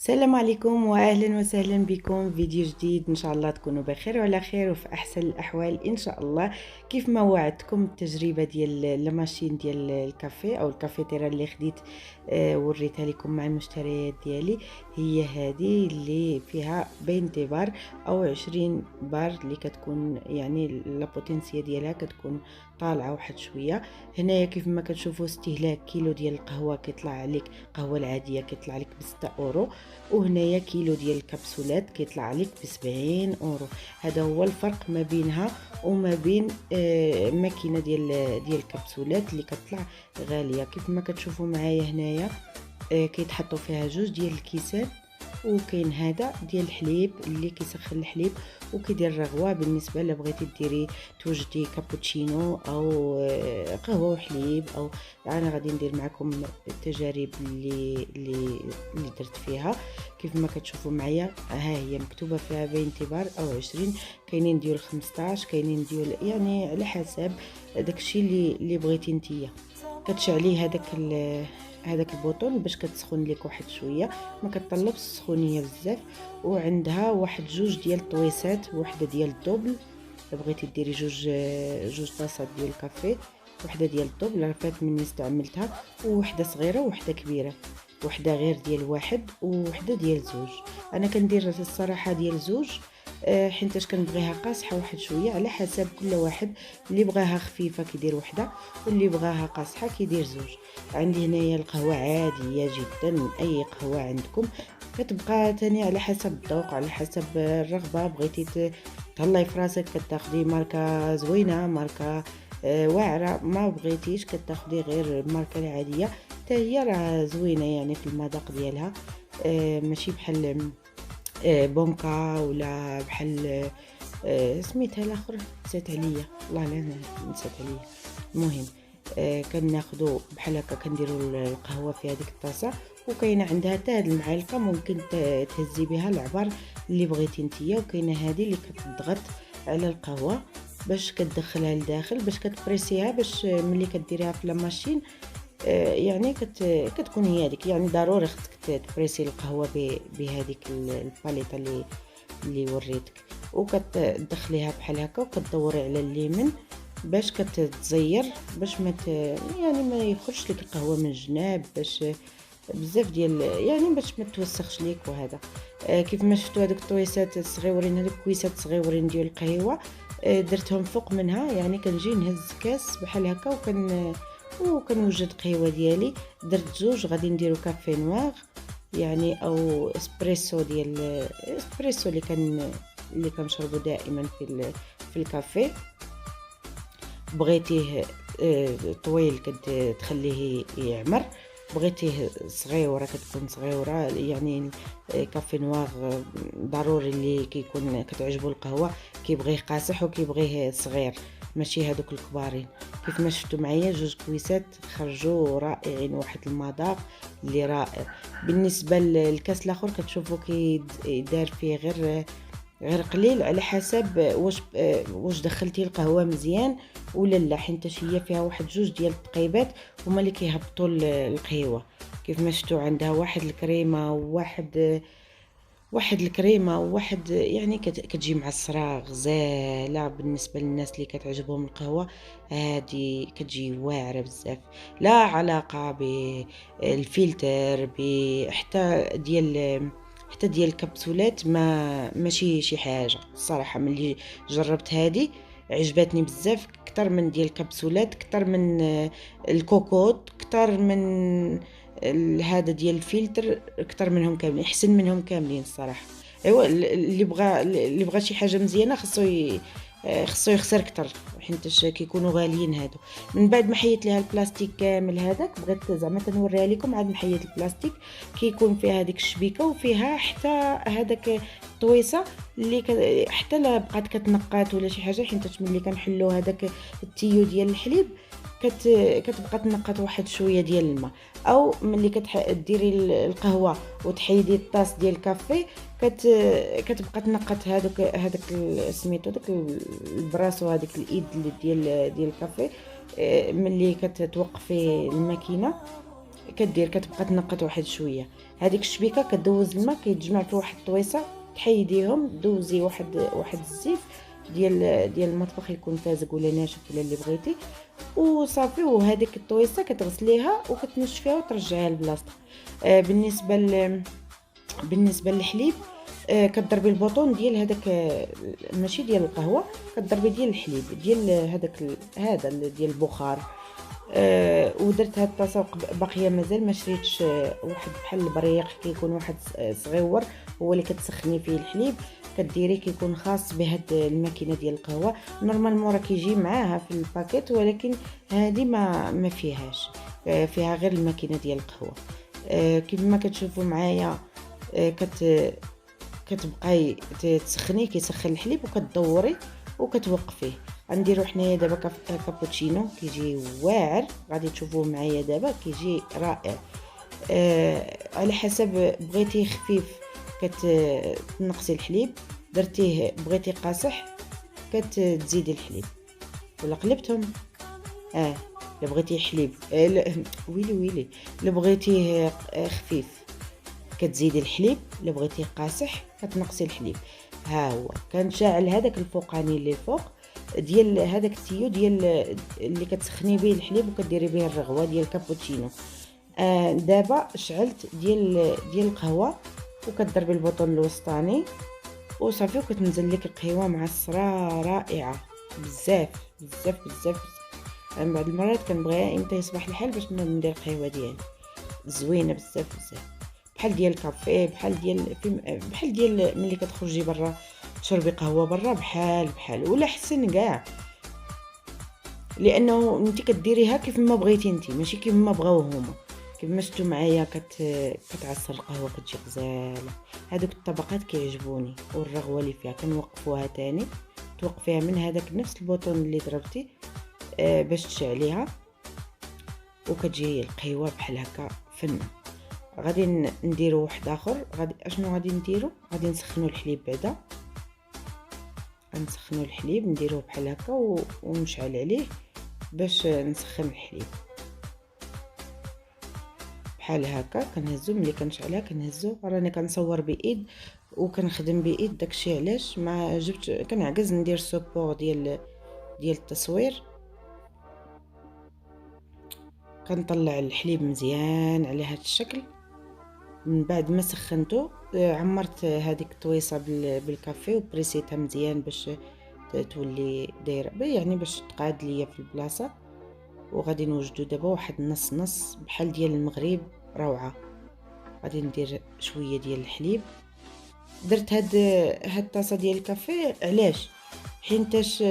السلام عليكم واهلا وسهلا بكم فيديو جديد. ان شاء الله تكونوا بخير وعلى خير وفي احسن الاحوال ان شاء الله. كيف ما وعدتكم التجربه ديال لاماشين ديال الكافي او الكافيتيرا اللي خديت وريتها لكم مع المشتريات ديالي، هي هذه اللي فيها 20 بار او 20 بار اللي كتكون يعني لا بوتنسيه ديالها كتكون طالعه واحد شويه. هنايا كيف ما كتشوفوا استهلاك كيلو ديال القهوه كيطلع عليك، القهوه العاديه كيطلع لك ب 6 اورو، وهنايا كيلو ديال الكبسولات كيطلع لك ب 70 اورو. هذا هو الفرق ما بينها وما بين ماكينه ديال الكبسولات اللي كتطلع غاليه. كيف ما كتشوفوا معايا هنايا كيتحطوا فيها جوج ديال الكيسان، وكاين هذا ديال الحليب اللي كيسخن الحليب وكيدير الرغوه. بالنسبه الا بغيتي ديري توجدي كابوتشينو او قهوه وحليب، او انا غادي ندير معكم التجارب اللي درت فيها. كيف ما كتشوفوا معايا ها هي مكتوبه فيها 20 بار او 20، كاينين ديال 15، كاينين ديال يعني على حسب داكشي اللي بغيتي نتيا. كتشعلي هذاك البوطون باش كتسخن لك واحد شويه، ما كتطلبش السخونيه بزاف. وعندها واحد جوج ديال الطويسات، وحده ديال الدوبل بغيتي ديري جوج طاسات ديال الكافي، وحده ديال الدوبل عرفات مني استعملتها، وحده صغيره وحده كبيره، وحده غير ديال واحد وحده ديال زوج. انا كندير الصراحه ديال زوج حيتاش كنبغيها قاصحه واحد شويه، على حسب كل واحد اللي بغاها خفيفه كيدير وحده، واللي بغاها قاصحه كيدير زوج. عندي هنايا القهوه عاديه جدا، اي قهوه عندكم كتبقى تاني على حسب الذوق، على حسب الرغبه. بغيتي تهلاي في راسك كتاخدي ماركه زوينه، ماركه واعره، ما بغيتيش كتاخدي غير الماركه العاديه حتى هي راه زوينه يعني في المذاق ديالها، ماشي بحال بونكا ولا بحال سميتها الاخر نسيت عليا، والله لا نسيت عليا. المهم كناخذوا بحال هكا كنديروا القهوه في هذيك الطاسه، وكاينه عندها حتى هاد المعلقه ممكن تهزي بها العبار اللي بغيتي نتيا، وكاينه هذه اللي كتضغط على القهوه باش كتدخلها لداخل باش كتبريسيها، باش ملي كديريها في لا ماشين يعني كتكون هي هذيك. يعني ضروري خصك تبريسي القهوه بهذيك الباليطه اللي وريتك، وكتدخليها بحال هكا وكتدوري على اليمين باش كتزير، باش يعني ما يخرجش لك القهوه من الجناب، باش بزاف ديال يعني باش ما توسخش ليك. وهذا كيف ما شفتوا هذوك الطويسات الصغيورين، هذوك كويسات صغيورين ديال القهوه درتهم فوق منها. يعني كنجي نهز كاس بحال هكا وكنوجد قهوه ديالي. درت زوج، غادي نديرو كافي نوار يعني او اسبريسو ديال اسبريسو اللي كنشربو دائما في الكافي. بغيتيه طويل كتخليه يعمر، بغيتيه صغيوره كتكون صغيوره. يعني كافي نوار ضروري اللي كيكون كتعجبو القهوه كيبغيه قاصح وكيبغيه صغير، ماشي هذوك الكبارين. كيف ما شفتوا معايا جوج كويسات خرجوا رائعين، واحد المذاق اللي رائع. بالنسبه للكاس الاخر كتشوفوا دار فيه غير قليل، على حسب واش دخلتي القهوه مزيان ولا لا، حيت هي فيها واحد جوج ديال التقيبات هما اللي كيهبطوا القهوه. كيف ما شفتوا عندها واحد الكريمه وواحد واحد الكريمه وواحد يعني كتجي معصره غزاله بالنسبه للناس اللي كتعجبهم القهوه. هذه كتجي واعره بزاف، لا علاقه بالفلتر حتى ديال الكبسولات، ما ماشي شي حاجه الصراحه. ملي جربت هذه عجبتني بزاف، اكثر من ديال الكبسولات، اكثر من الكوكوط، اكثر من هذا ديال الفلتر، اكثر منهم كاملين، احسن منهم كاملين الصراحه. ايوا اللي بغى شي حاجه مزيانه خصو يخسر اكثر، حيت كيكونوا غاليين هادو. من بعد ما حيت ليها البلاستيك كامل هذاك، بغيت زعما تنوريها لكم. عاد نحيد البلاستيك، كيكون فيها هذيك الشبيكه وفيها حتى هذاك الطويصه اللي حتى لا بقات كتنقات ولا شي حاجه، حيت ملي كنحلو هذاك التيو ديال الحليب كتبقى تنقط واحد شويه ديال الماء. او ملي ديري القهوه وتحيدي الطاس ديال الكافي، كتبقى تنقط هذاك سميتو داك البراسو، هذيك الايد ديال الكافي. ملي كتوقفي الماكينه كتبقى تنقط واحد شويه. هذيك الشبيكه كدوز الماء، كيتجمع في واحد الطويصه، تحيديهم، دوزي واحد الزيت ديال المطبخ، يكون فازق ولا ناشف ولا اللي بغيتي، وصافي. وهذيك الطويصه كتغسليها وكتنشفيها وترجعيها لبلاصتها. بالنسبه للحليب، كتضربي البوطون ديال هذاك، ماشي ديال القهوه، كتضربي ديال الحليب ديال هذاك هذا ديال البخار. ودرت هاد الطاسه باقيه مازال ما شريتش. واحد بحال البريق، كيكون واحد صغيور هو اللي كتسخني فيه الحليب، كديريه كيكون خاص بهاد الماكينه ديال القهوه. نورمالمون راه كيجي معاها في الباكيت، ولكن هذه ما فيهاش، فيها غير الماكينه ديال القهوه. كيف ما كتشوفوا معايا، كتبقاي تسخني، كيسخن الحليب وكتدوري وكتوقفيه. غنديرو حنايا دابا كابوتشينو، كيجي واعر، غادي تشوفوه معايا دابا كيجي رائع. على حسب بغيتيه خفيف كتنقصي الحليب، بغيتيه قاصح كتزيدي الحليب، ولا قلبتهم. الا بغيتيه حليب، ويلي الا بغيتيه خفيف كتزيدي الحليب، الا بغيتيه قاصح كتنقصي الحليب. ها هو كنشعل هذاك الفوقاني اللي فوق ديال هذاك التيو ديال اللي كتسخني به الحليب وكديري به الرغوه ديال الكابوتشينو. دابا شعلت ديال القهوه، وكتضربي البوطون الوسطاني وصافي، وكتنزل لك القهوه معصره رائعه بزاف بزاف بزاف. من بعد المرات كنبغيها امتى يصبح الحال باش ندير القهوه ديالي زوينه بزاف بزاف، بحال ديال الكافي، بحال ديال ملي كتخرجي برا تشربي قهوه برا، بحال ولا حسن كاع، لانه انت كديريها كيف ما بغيتي انت، ماشي كيف ما بغاو هما. كيف ما شفتوا معايا كتعصر القهوه كتجي غزاله. هذوك الطبقات كيعجبوني، والرغوه اللي فيها كنوقفوها تاني، توقفيها من هذاك نفس البوطون اللي ضربتي باش تشعليها، وكتجي القهوه بحال هكا فنه. غادي نديرو واحد اخر. اشنو غادي نديرو؟ غادي نسخنوا الحليب بعدا، غنسخنوا الحليب نديروه بحال هكا ونشعل عليه باش نسخن الحليب بحال هكا. كنهزو ملي كنشعلها كنهزو. راني كنصور بايد وكنخدم بايد، داكشي علاش ما جبت، كنعجز ندير سوبور ديال التصوير. كنطلع الحليب مزيان على هذا الشكل. من بعد ما سخنته، عمرت هذيك الطويصه بالكافي وبريسيتها مزيان باش تولي دايره، يعني باش تقعد ليا في البلاصه. وغادي نوجدو دابا واحد نص بحال ديال المغرب، روعه. غادي ندير شويه ديال الحليب. درت هاد الطاسه ديال الكافي علاش؟ حينتاش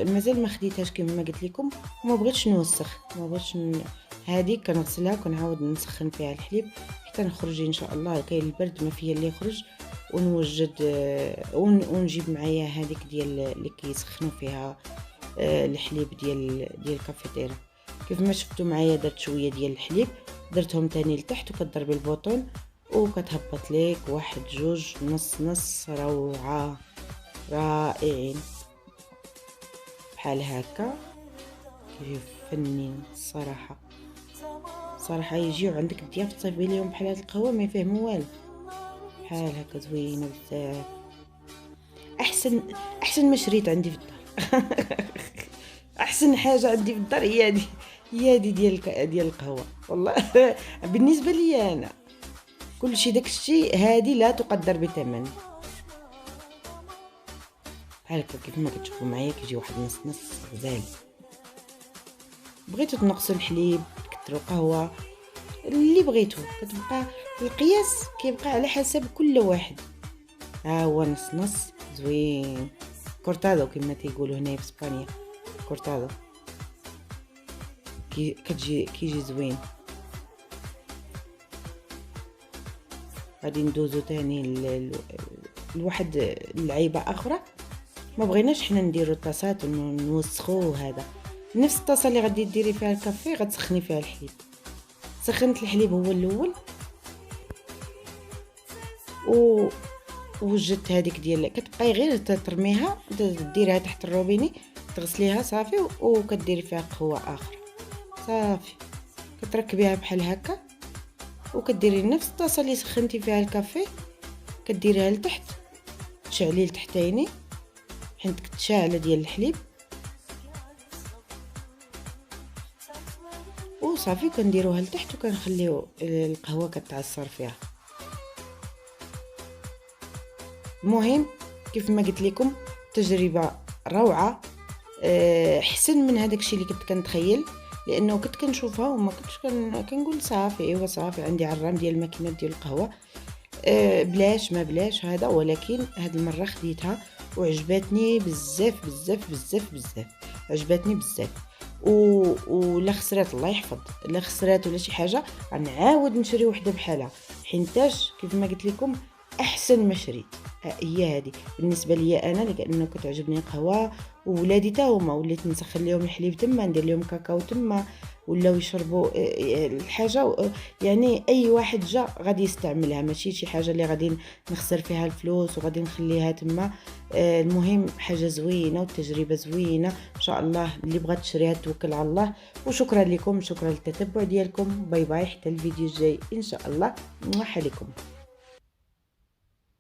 مازال ما خديتهاش كما قلت لكم، وما بغيتش نوسخ، ما بغيتش هذه كنغسلها وكنعاود نسخن فيها الحليب حتى نخرج ان شاء الله. كاين البرد ما فيا اللي يخرج، ونوجد ونجيب معايا هذيك ديال اللي كيسخنوا فيها الحليب ديال الكافيتيرا. كيف ما شفتوا معايا درت شويه ديال الحليب، درتهم تاني لتحت، وكتضربي البوطون وكتهبط لك واحد جوج نص روعه، رائعين بحال هكا. كيجيو فنين صراحه يجيو عندك الضياف تصايبي ليهم بحال هاد القهوه ما يفهموا والو. بحال هكا زوينه بزاف. احسن ما شريت عندي في الدار. احسن حاجه عندي في الدار هي هذه ديال القهوه والله. بالنسبه لي انا كل شيء داك الشيء هذه لا تقدر بثمن. بحال هكا كيف ما كتشوفوا معايا كيجي واحد نص غزال. بغيتو تنقصوا الحليب تكثروا قهوه اللي بغيتو، كتبقى القياس كيبقى على حسب كل واحد. ها هو نص زوين، كورتادو كما تيقولوا هنا في اسبانيا، كورتادو كيجي زوين. غادي ندوزو تاني لواحد اللعيبه اخرى. ما بغيناش حنا نديرو الطاسات ونوسخو. هذا نفس الطاسه اللي غادي ديري فيها الكافي غتسخني فيها الحليب. سخنت الحليب هو الاول ووجدت هذيك ديال كتبقاي غير ترميها ديريها تحت الروبيني تغسليها صافي وكديري فيها قهوه اخرى صافي. كتركبيها بحال هكا وكديري نفس الطاسه اللي سخنتي فيها الكافي كديريها لتحت، تشعلي لتحتيني حيت كتشاعله ديال الحليب وصافي. كنديروها لتحت وكنخليو القهوه كتعصر فيها. المهم كيف ما قلت لكم تجربه روعه، احسن من هذاك الشيء اللي كنت كنتخيل، لانه كنت كنشوفها وما كنتش كنقول صافي ايوا صافي عندي عرام ديال الماكينات ديال القهوه بلاش ما بلاش هذا. ولكن هاد المره خديتها وعجبتني بزاف بزاف بزاف بزاف، عجبتني بزاف. ولا خسرات الله يحفظ، لا خسرات ولا شي حاجه غنعاود نشري وحده بحالها، حينتاش كيف ما قلت لكم احسن ما شريت. هي هذه بالنسبه لي انا، لانه كتعجبني القهوه. وولادي تا هما وليت نسخن لهم الحليب تما، ندير لهم كاكاو تما ولاو يشربوا الحاجه. يعني اي واحد جا غادي يستعملها، ماشي شي حاجه اللي غادي نخسر فيها الفلوس وغادي نخليها تما. المهم حاجه زوينه والتجربه زوينه ان شاء الله. اللي بغات تشريها توكل على الله. وشكرا لكم، شكرا للتتبع ديالكم. باي باي حتى الفيديو الجاي ان شاء الله. موحى لكم.